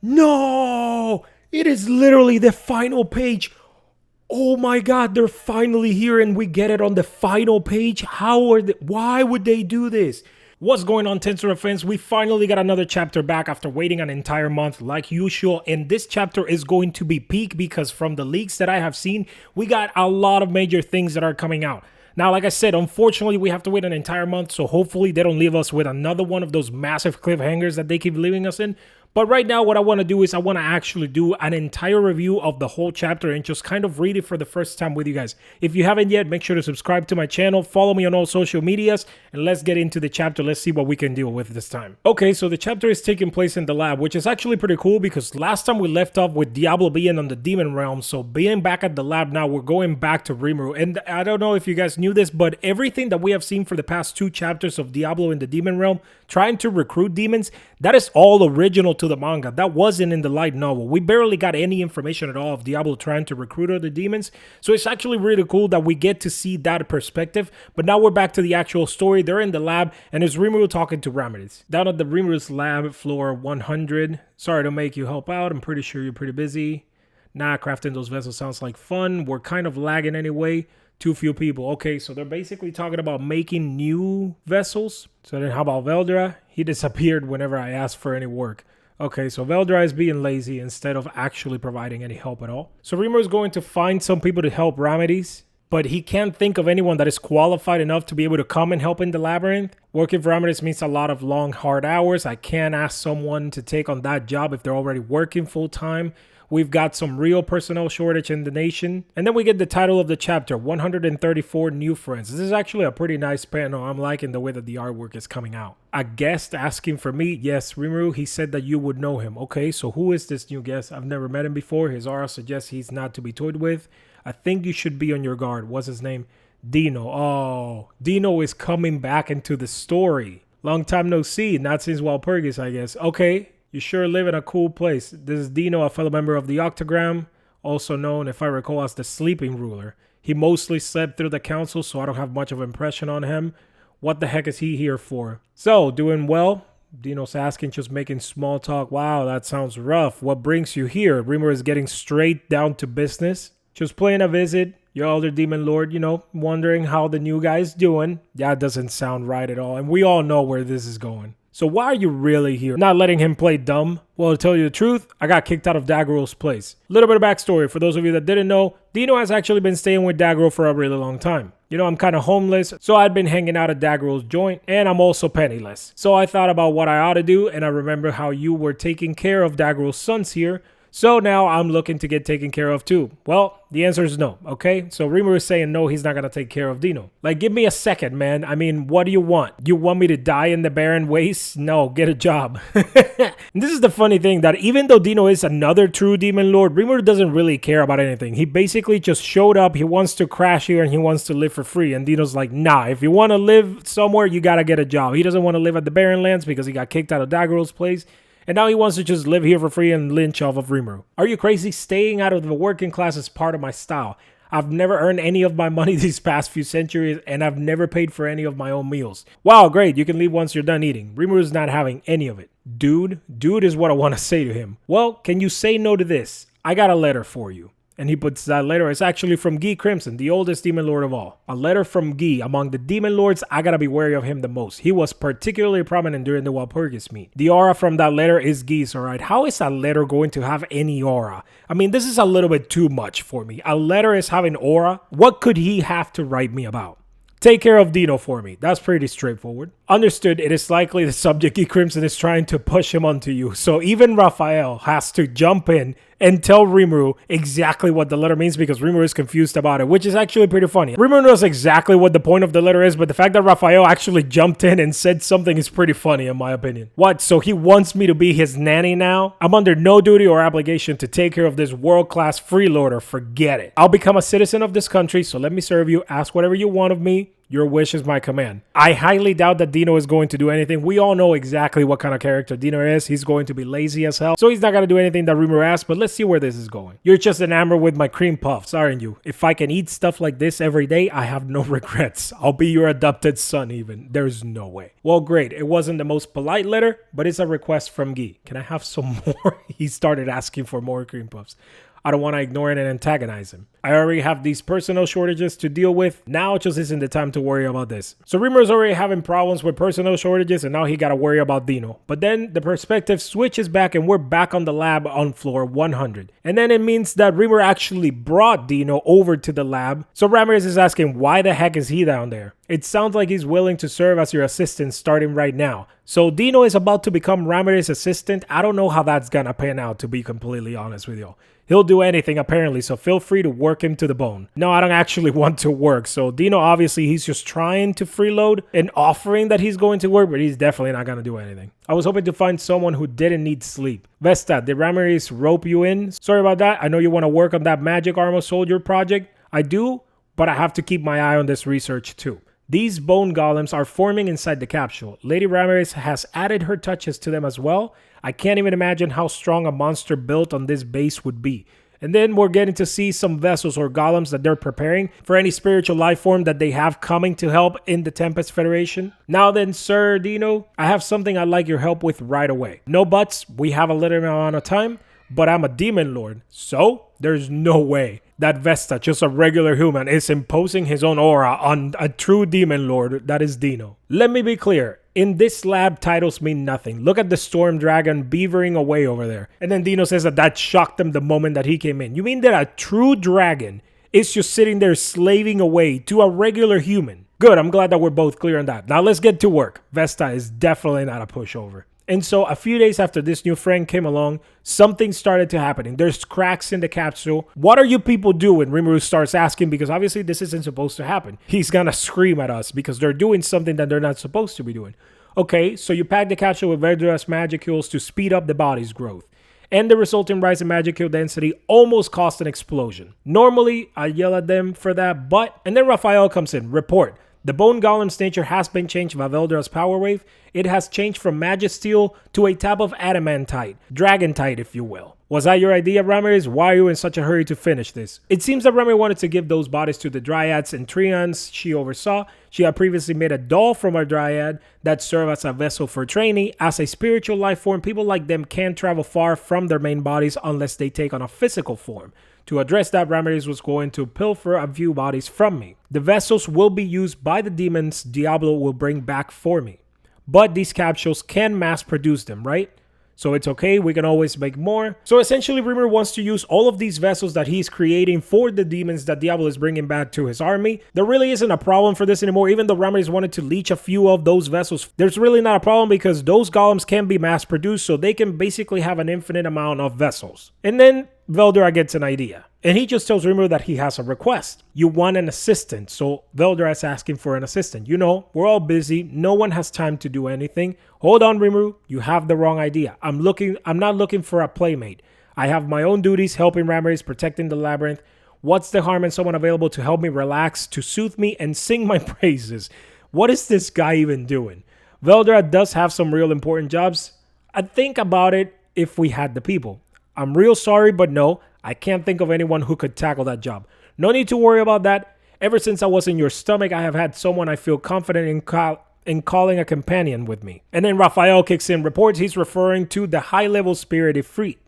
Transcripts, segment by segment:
No! It is literally the final page. Oh my god, they're finally here and we get it on the final page. Why would they do this? What's going on, Tensura fans? We finally got another chapter back after waiting an entire month like usual, and this chapter is going to be peak because from the leaks that I have seen, we got a lot of major things that are coming out. Now, like I said, unfortunately, we have to wait an entire month, so hopefully they don't leave us with another one of those massive cliffhangers that they keep leaving us in. But right now, what I want to do is I want to actually do an entire review of the whole chapter and just kind of read it for the first time with you guys. If you haven't yet, make sure to subscribe to my channel, follow me on all social medias, and let's get into the chapter. Let's see what we can deal with this time. Okay, so the chapter is taking place in the lab, which is actually pretty cool because last time we left off with Diablo being on the demon realm, so being back at the lab now, we're going back to Rimuru. And I don't know if you guys knew this, but everything that we have seen for the past 2 chapters of Diablo in the demon realm, trying to recruit demons, that is all original to the manga. That wasn't in the light novel. We barely got any information at all of Diablo trying to recruit other demons. So it's actually really cool that we get to see that perspective. But now we're back to the actual story. They're in the lab and it's Rimuru talking to Ramades. Down at the Rimuru's lab, floor 100. Sorry to make you help out. I'm pretty sure you're pretty busy. Nah, crafting those vessels sounds like fun. We're kind of lagging anyway. Too few people. Okay, so they're basically talking about making new vessels. So then how about Veldra? He disappeared whenever I asked for any work. Okay, so Veldra is being lazy instead of actually providing any help at all. So Rimuru is going to find some people to help Ramades, but he can't think of anyone that is qualified enough to be able to come and help in the labyrinth. Working for Ramades means a lot of long, hard hours. I can't ask someone to take on that job if they're already working full time. We've got some real personnel shortage in the nation. And then we get the title of the chapter, 134 New Friends. This is actually a pretty nice panel. I'm liking the way that the artwork is coming out. A guest asking for me. Yes, Rimuru, he said that you would know him. Okay, so who is this new guest? I've never met him before. His aura suggests he's not to be toyed with. I think you should be on your guard. What's his name? Dino. Oh, Dino is coming back into the story. Long time no see. Not since Walpurgis, I guess. Okay. You sure live in a cool place. This is Dino, a fellow member of the Octagram, also known, if I recall, as the Sleeping Ruler. He mostly slept through the council, so I don't have much of an impression on him. What the heck is he here for? So, doing well? Dino's asking, just making small talk. Wow, that sounds rough. What brings you here? Rimuru is getting straight down to business. Just playing a visit. Your elder demon lord, wondering how the new guy's doing. That doesn't sound right at all, and we all know where this is going. So why are you really here? Not letting him play dumb? Well, to tell you the truth, I got kicked out of Daggerel's place. Little bit of backstory. For those of you that didn't know, Dino has actually been staying with Daggerel for a really long time. I'm kind of homeless, so I'd been hanging out at Daggerel's joint, and I'm also penniless. So I thought about what I ought to do, and I remember how you were taking care of Daggerel's sons here. So now I'm looking to get taken care of too. Well, the answer is no, okay? So Rimuru is saying no, he's not going to take care of Dino. Like, give me a second, man. I mean, what do you want? You want me to die in the barren wastes? No, get a job. And this is the funny thing, that even though Dino is another true demon lord, Rimuru doesn't really care about anything. He basically just showed up, he wants to crash here, and he wants to live for free. And Dino's like, nah, if you want to live somewhere, you got to get a job. He doesn't want to live at the barren lands because he got kicked out of Daggerel's place. And now he wants to just live here for free and lynch off of Rimuru. Are you crazy? Staying out of the working class is part of my style. I've never earned any of my money these past few centuries, and I've never paid for any of my own meals. Wow, great. You can leave once you're done eating. Rimuru's not having any of it. Dude is what I want to say to him. Well, can you say no to this? I got a letter for you. And he puts that letter. It's actually from Guy Crimson, the oldest demon lord of all. A letter from Guy. Among the demon lords, I gotta be wary of him the most. He was particularly prominent during the Walpurgis meet. The aura from that letter is Guy's, alright? How is a letter going to have any aura? I mean, this is a little bit too much for me. A letter is having aura? What could he have to write me about? Take care of Dino for me. That's pretty straightforward. Understood, it is likely the subject Guy Crimson is trying to push him onto you. So even Raphael has to jump in and tell Rimuru exactly what the letter means because Rimuru is confused about it, which is actually pretty funny. Rimuru knows exactly what the point of the letter is, but the fact that Raphael actually jumped in and said something is pretty funny in my opinion. What, so he wants me to be his nanny now? I'm under no duty or obligation to take care of this world-class freeloader. Forget it. I'll become a citizen of this country, so let me serve you. Ask whatever you want of me. Your wish is my command. I highly doubt that Dino is going to do anything. We all know exactly what kind of character Dino is. He's going to be lazy as hell. So he's not going to do anything that Rimuru asks, but let's see where this is going. You're just enamored with my cream puffs, aren't you? If I can eat stuff like this every day, I have no regrets. I'll be your adopted son even. There's no way. Well, great. It wasn't the most polite letter, but it's a request from Guy. Can I have some more? He started asking for more cream puffs. I don't want to ignore it and antagonize him. I already have these personnel shortages to deal with. Now just isn't the time to worry about this. So Rimur's already having problems with personnel shortages and now he got to worry about Dino. But then the perspective switches back and we're back on the lab on floor 100. And then it means that Rimur actually brought Dino over to the lab. So Ramirez is asking, why the heck is he down there? It sounds like he's willing to serve as your assistant starting right now. So Dino is about to become Ramirez's assistant. I don't know how that's gonna pan out, to be completely honest with you. He'll do anything apparently, so feel free to work him to the bone. No, I don't actually want to work. So Dino, obviously, he's just trying to freeload and offering that he's going to work, but he's definitely not going to do anything. I was hoping to find someone who didn't need sleep. Vesta, did Ramirez rope you in? Sorry about that. I know you want to work on that magic armor soldier project. I do, but I have to keep my eye on this research too. These bone golems are forming inside the capsule. Lady Ramirez has added her touches to them as well. I can't even imagine how strong a monster built on this base would be. And then we're getting to see some vessels or golems that they're preparing for any spiritual life form that they have coming to help in the Tempest Federation. Now then, Sir Dino, I have something I'd like your help with right away. No buts, we have a little amount of time, but I'm a demon lord, so there's no way that Vesta, just a regular human, is imposing his own aura on a true demon lord that is Dino. Let me be clear. In this lab, titles mean nothing. Look at the storm dragon beavering away over there. And then Dino says that shocked him the moment that he came in. You mean that a true dragon is just sitting there slaving away to a regular human? Good, I'm glad that we're both clear on that. Now let's get to work. Vesta is definitely not a pushover. And so a few days after this new friend came along, something started to happen. There's cracks in the capsule. What are you people doing? Rimuru starts asking because obviously this isn't supposed to happen. He's gonna scream at us because they're doing something that they're not supposed to be doing. Okay, so you pack the capsule with Verdura's magicules to speed up the body's growth. And the resulting rise in magicule density almost caused an explosion. Normally, I yell at them for that, but... And then Raphael comes in. Report. The Bone Golem's nature has been changed by Veldura's power wave. It has changed from Magisteel to a type of adamantite, dragantite if you will. Was that your idea, Ramirez? Why are you in such a hurry to finish this? It seems that Ramirez wanted to give those bodies to the dryads and trians she oversaw. She had previously made a doll from a dryad that served as a vessel for training. As a spiritual life form, people like them can't travel far from their main bodies unless they take on a physical form. To address that, Ramirez was going to pilfer a few bodies from me. The vessels will be used by the demons Diablo will bring back for me. But these capsules can mass produce them, right? So it's okay, we can always make more. So essentially, Rimuru wants to use all of these vessels that he's creating for the demons that Diablo is bringing back to his army. There really isn't a problem for this anymore, even though Ramirez wanted to leech a few of those vessels. There's really not a problem because those golems can be mass produced, so they can basically have an infinite amount of vessels. And then Veldura gets an idea. And he just tells Rimuru that he has a request. You want an assistant. So Veldura is asking for an assistant. You know, we're all busy. No one has time to do anything. Hold on, Rimuru. You have the wrong idea. I'm not looking for a playmate. I have my own duties helping Ramirez, protecting the labyrinth. What's the harm in someone available to help me relax, to soothe me, and sing my praises? What is this guy even doing? Veldura does have some real important jobs. I'd think about it if we had the people. I'm real sorry, but no. I can't think of anyone who could tackle that job. No need to worry about that. Ever since I was in your stomach, I have had someone I feel confident in calling a companion with me. And then Raphael kicks in, reports he's referring to the high-level spirit Ifrit.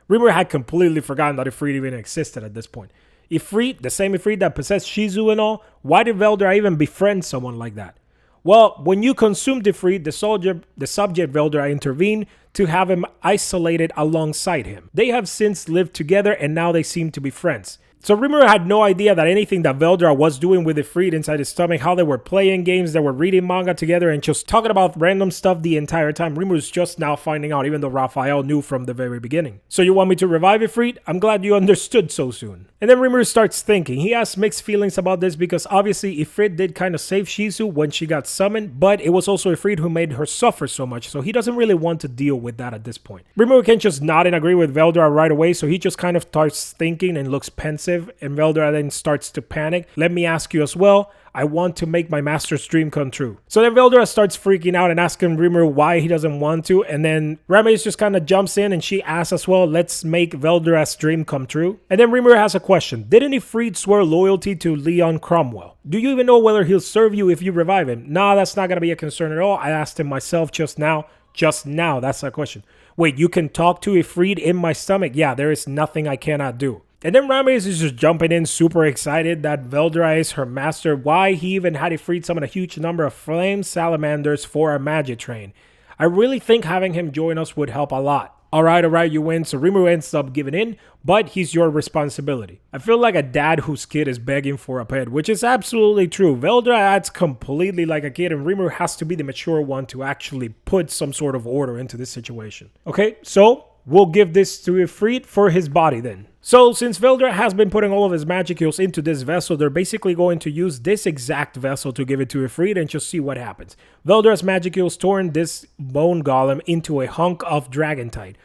Rimuru had completely forgotten that Ifrit even existed at this point. Ifrit, the same Ifrit that possessed Shizu and all, why did Veldura even befriend someone like that? Well, when you consumed Ifrit, the subject Veldura intervened to have him isolated alongside him. They have since lived together and now they seem to be friends. So Rimuru had no idea that anything that Veldura was doing with Ifrit inside his stomach, how they were playing games, they were reading manga together and just talking about random stuff the entire time. Rimuru's just now finding out, even though Raphael knew from the very beginning. So you want me to revive Ifrit? I'm glad you understood so soon. And then Rimuru starts thinking. He has mixed feelings about this because obviously Ifrit did kind of save Shizu when she got summoned, but it was also Ifrit who made her suffer so much, so he doesn't really want to deal with that at this point. Rimuru can't just nod and agree with Veldura right away, so he just kind of starts thinking and looks pensive defensive, and Veldora then starts to panic. Let me ask you as well. I want to make my master's dream come true. So then Veldora starts freaking out and asking Rimuru why he doesn't want to. And then Ramses just kind of jumps in and she asks as well, let's make Veldora's dream come true. And then Rimuru has a question. Didn't Ifrit swear loyalty to Leon Cromwell? Do you even know whether he'll serve you if you revive him? Nah, that's not going to be a concern at all. I asked him myself just now. Just now, that's a question. Wait, you can talk to Ifrit in my stomach? Yeah, there is nothing I cannot do. And then Ramses is just jumping in, super excited that Veldora is her master. Why he even had Ifrit summon a huge number of flame salamanders for our magic train. I really think having him join us would help a lot. Alright, you win. So Rimuru ends up giving in, but he's your responsibility. I feel like a dad whose kid is begging for a pet, which is absolutely true. Veldora acts completely like a kid, and Rimuru has to be the mature one to actually put some sort of order into this situation. Okay, so we'll give this to Ifrit for his body then. So since Veldora has been putting all of his magic heals into this vessel, they're basically going to use this exact vessel to give it to Ifrit and just see what happens. Veldora's magic heals turn this bone golem into a hunk of Dragontite.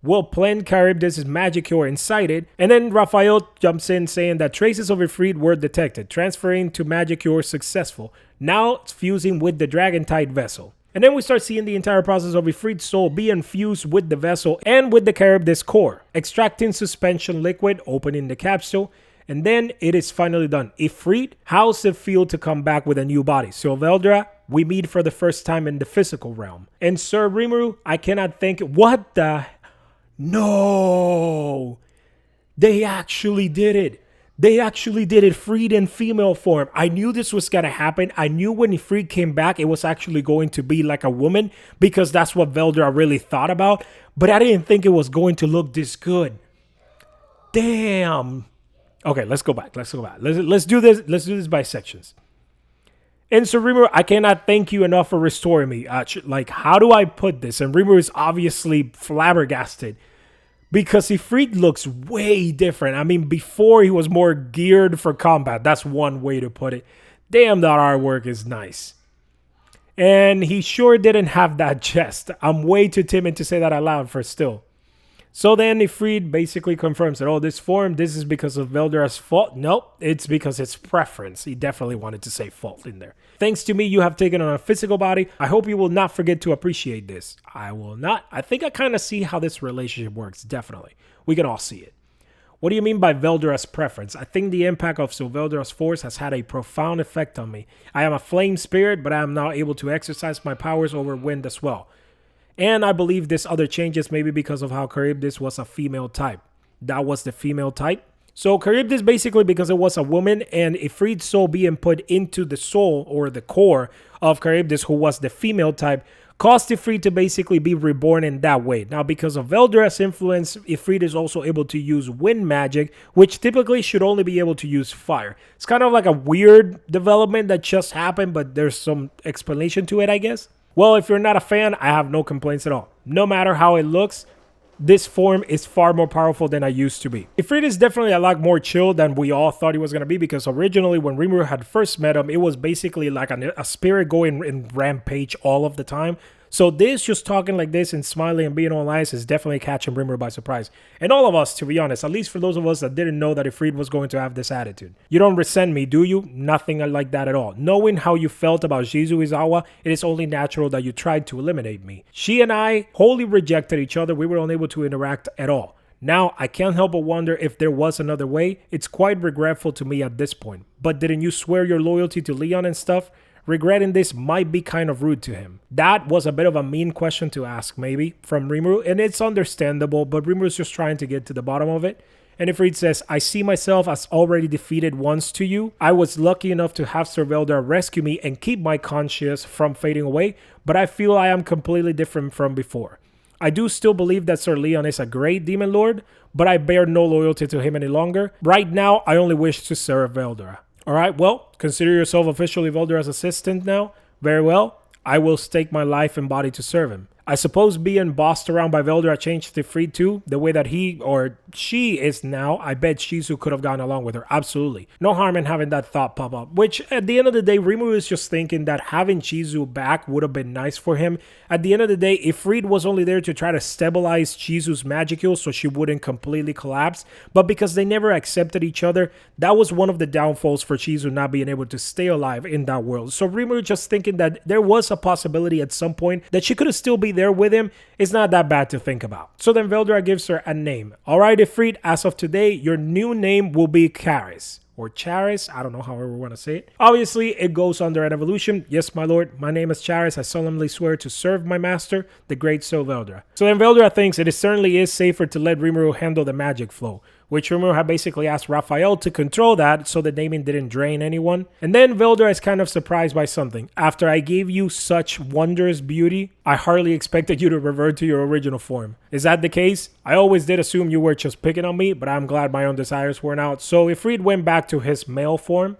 We'll plant Charybdis' magic heal inside it, and then Raphael jumps in saying that traces of Ifrit were detected, transferring to magic heal successful. Now it's fusing with the Dragontite vessel. And then we start seeing the entire process of Ifrit's soul be infused with the vessel and with the Charybdis core. Extracting suspension liquid, opening the capsule, and then it is finally done. Ifrit, how's it feel to come back with a new body? So Veldora, we meet for the first time in the physical realm. And Sir Rimuru, I cannot think, what the... No! They actually did it. They actually did Ifrit in female form. I knew this was going to happen. I knew when Ifrit came back, it was actually going to be like a woman because that's what Veldora really thought about. But I didn't think it was going to look this good. Damn. Okay, let's go back. Let's do this. Let's do this by sections. And so Rimuru, I cannot thank you enough for restoring me. Like, how do I put this? And Rimuru is obviously flabbergasted. Because Ifrit looks way different. I mean, before he was more geared for combat. That's one way to put it. Damn, that artwork is nice. And he sure didn't have that chest. I'm way too timid to say that out loud for still. So then Ifrit basically confirms that, oh, this is because of Veldora's fault. Nope, it's because it's preference. He definitely wanted to say fault in there. Thanks to me, you have taken on a physical body. I hope you will not forget to appreciate this. I will not. I think I kind of see how this relationship works, definitely. We can all see it. What do you mean by Veldora's preference? I think the impact of Veldora's force has had a profound effect on me. I am a flame spirit, but I am now able to exercise my powers over wind as well. And I believe this other changes maybe because of how Charybdis was a female type. That was the female type. So Charybdis basically because it was a woman and Ifrit's soul being put into the soul or the core of Charybdis who was the female type caused Ifrit to basically be reborn in that way. Now because of Veldora's influence, Ifrit is also able to use wind magic, which typically should only be able to use fire. It's kind of like a weird development that just happened, but there's some explanation to it, I guess. Well, if you're not a fan, I have no complaints at all. No matter how it looks, this form is far more powerful than I used to be. Ifrit is definitely a lot more chill than we all thought he was going to be because originally when Rimuru had first met him, it was basically like a spirit going in rampage all of the time. So this, just talking like this and smiling and being all nice is definitely catching Rimuru by surprise. And all of us, to be honest, at least for those of us that didn't know that Ifrit was going to have this attitude. You don't resent me, do you? Nothing like that at all. Knowing how you felt about Shizu Izawa, it is only natural that you tried to eliminate me. She and I wholly rejected each other. We were unable to interact at all. Now, I can't help but wonder if there was another way. It's quite regretful to me at this point. But didn't you swear your loyalty to Leon and stuff? Regretting this might be kind of rude to him. That was a bit of a mean question to ask, maybe, from Rimuru, and it's understandable, but Rimuru's just trying to get to the bottom of it. And Ifrit says, I see myself as already defeated once to you. I was lucky enough to have Sir Veldora rescue me and keep my conscience from fading away, but I feel I am completely different from before. I do still believe that Sir Leon is a great demon lord, but I bear no loyalty to him any longer. Right now, I only wish to serve Veldora. Alright, well, consider yourself officially Veldora's assistant now. Very well, I will stake my life and body to serve him. I suppose being bossed around by Veldra changed to Fried too, the way that he or she is now. I bet Shizu could have gone along with her, absolutely. No harm in having that thought pop up, which at the end of the day, Rimuru is just thinking that having Shizu back would have been nice for him. At the end of the day, if Fried was only there to try to stabilize Shizu's Magicule so she wouldn't completely collapse, but because they never accepted each other, that was one of the downfalls for Shizu not being able to stay alive in that world. So Rimuru just thinking that there was a possibility at some point that she could have still be there with him is not that bad to think about. So then Veldra gives her a name. Alright, Ifrit, as of today, your new name will be Karis. Or Charis, I don't know however we want to say it. Obviously, it goes under an evolution. Yes, my lord, my name is Charis. I solemnly swear to serve my master, the great Sir Veldra. So then Veldra thinks it certainly is safer to let Rimuru handle the magic flow, which Rimuru had basically asked Raphael to control that so the naming didn't drain anyone. And then Veldra is kind of surprised by something. After I gave you such wondrous beauty, I hardly expected you to revert to your original form. Is that the case? I always did assume you were just picking on me, but I'm glad my own desires weren't out. So if Reed went back to his male form,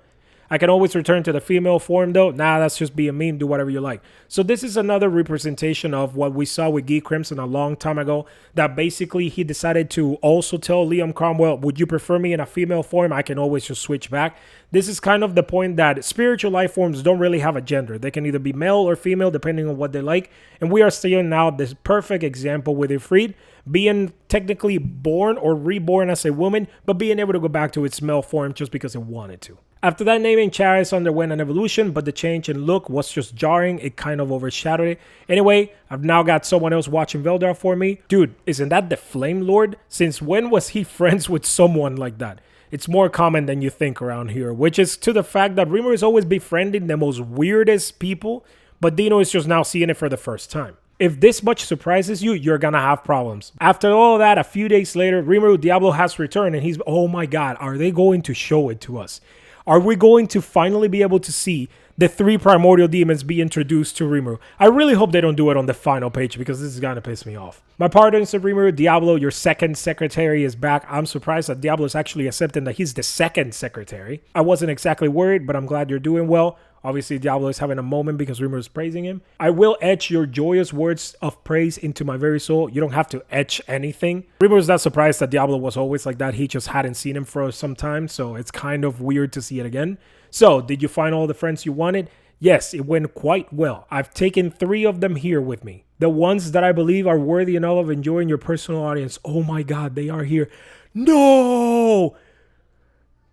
I can always return to the female form though. Nah, that's just being mean. Do whatever you like. So this is another representation of what we saw with Guy Crimson a long time ago. That basically he decided to also tell Liam Cromwell, would you prefer me in a female form? I can always just switch back. This is kind of the point that spiritual life forms don't really have a gender. They can either be male or female depending on what they like. And we are seeing now this perfect example with Ifrit being technically born or reborn as a woman, but being able to go back to its male form just because it wanted to. After that naming, Charis underwent an evolution, but the change in look was just jarring. It kind of overshadowed it. Anyway, I've now got someone else watching Veldra for me. Dude, isn't that the Flame Lord? Since when was he friends with someone like that? It's more common than you think around here, which is to the fact that Rimuru is always befriending the most weirdest people, but Dino is just now seeing it for the first time. If this much surprises you, you're gonna have problems. After all that, a few days later, Rimuru Diablo has returned and he's, oh my god, are they going to show it to us? Are we going to finally be able to see the 3 primordial demons be introduced to Rimuru? I really hope they don't do it on the final page because this is gonna piss me off. My pardons to Rimuru. Diablo, your second secretary is back. I'm surprised that Diablo is actually accepting that he's the second secretary. I wasn't exactly worried, but I'm glad you're doing well. Obviously, Diablo is having a moment because Rimuru is praising him. I will etch your joyous words of praise into my very soul. You don't have to etch anything. Rimuru is not surprised that Diablo was always like that. He just hadn't seen him for some time, so it's kind of weird to see it again. So, did you find all the friends you wanted? Yes, it went quite well. I've taken 3 of them here with me. The ones that I believe are worthy enough of enjoying your personal audience. Oh my god, they are here. No!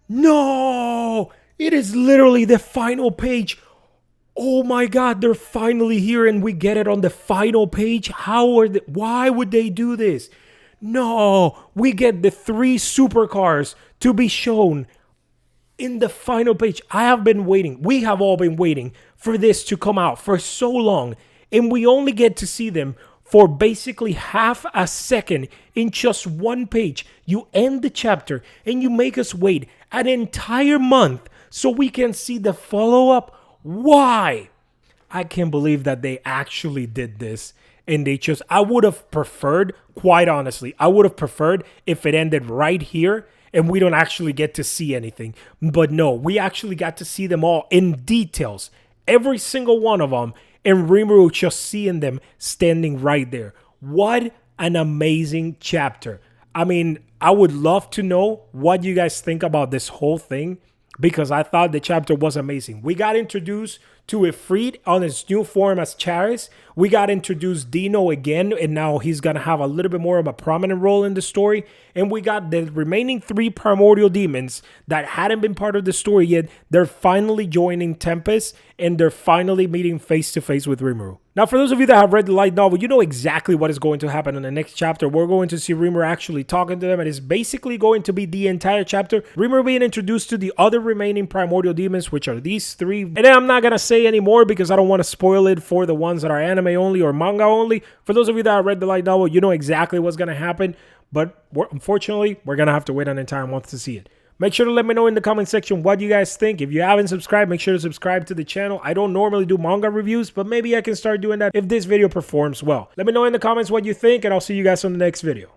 No! It is literally the final page. Oh my god, they're finally here and we get it on the final page. Why would they do this? No, we get the 3 supercars to be shown in the final page. I have been waiting. We have all been waiting for this to come out for so long. And we only get to see them for basically half a second in just one page. You end the chapter and you make us wait an entire month so we can see the follow-up. Why? I can't believe that they actually did this. And I would have preferred, quite honestly, I would have preferred if it ended right here and we don't actually get to see anything. But no, we actually got to see them all in details. Every single one of them. And Rimuru just seeing them standing right there. What an amazing chapter. I mean, I would love to know what you guys think about this whole thing, because I thought the chapter was amazing. We got introduced to Ifrit on his new form as Charis. We got introduced Dino again, and now he's going to have a little bit more of a prominent role in the story. And we got the remaining 3 primordial demons that hadn't been part of the story yet. They're finally joining Tempest, and they're finally meeting face-to-face with Rimuru. Now, for those of you that have read the light novel, you know exactly what is going to happen in the next chapter. We're going to see Rimuru actually talking to them, and it's basically going to be the entire chapter. Rimuru being introduced to the other remaining primordial demons, which are these 3. And then I'm not going to say anymore because I don't want to spoil it for the ones that are anime only or manga only. For those of you that have read the light novel, you know exactly what's going to happen. But unfortunately, we're going to have to wait an entire month to see it. Make sure to let me know in the comment section what you guys think. If you haven't subscribed, make sure to subscribe to the channel. I don't normally do manga reviews, but maybe I can start doing that if this video performs well. Let me know in the comments what you think, and I'll see you guys on the next video.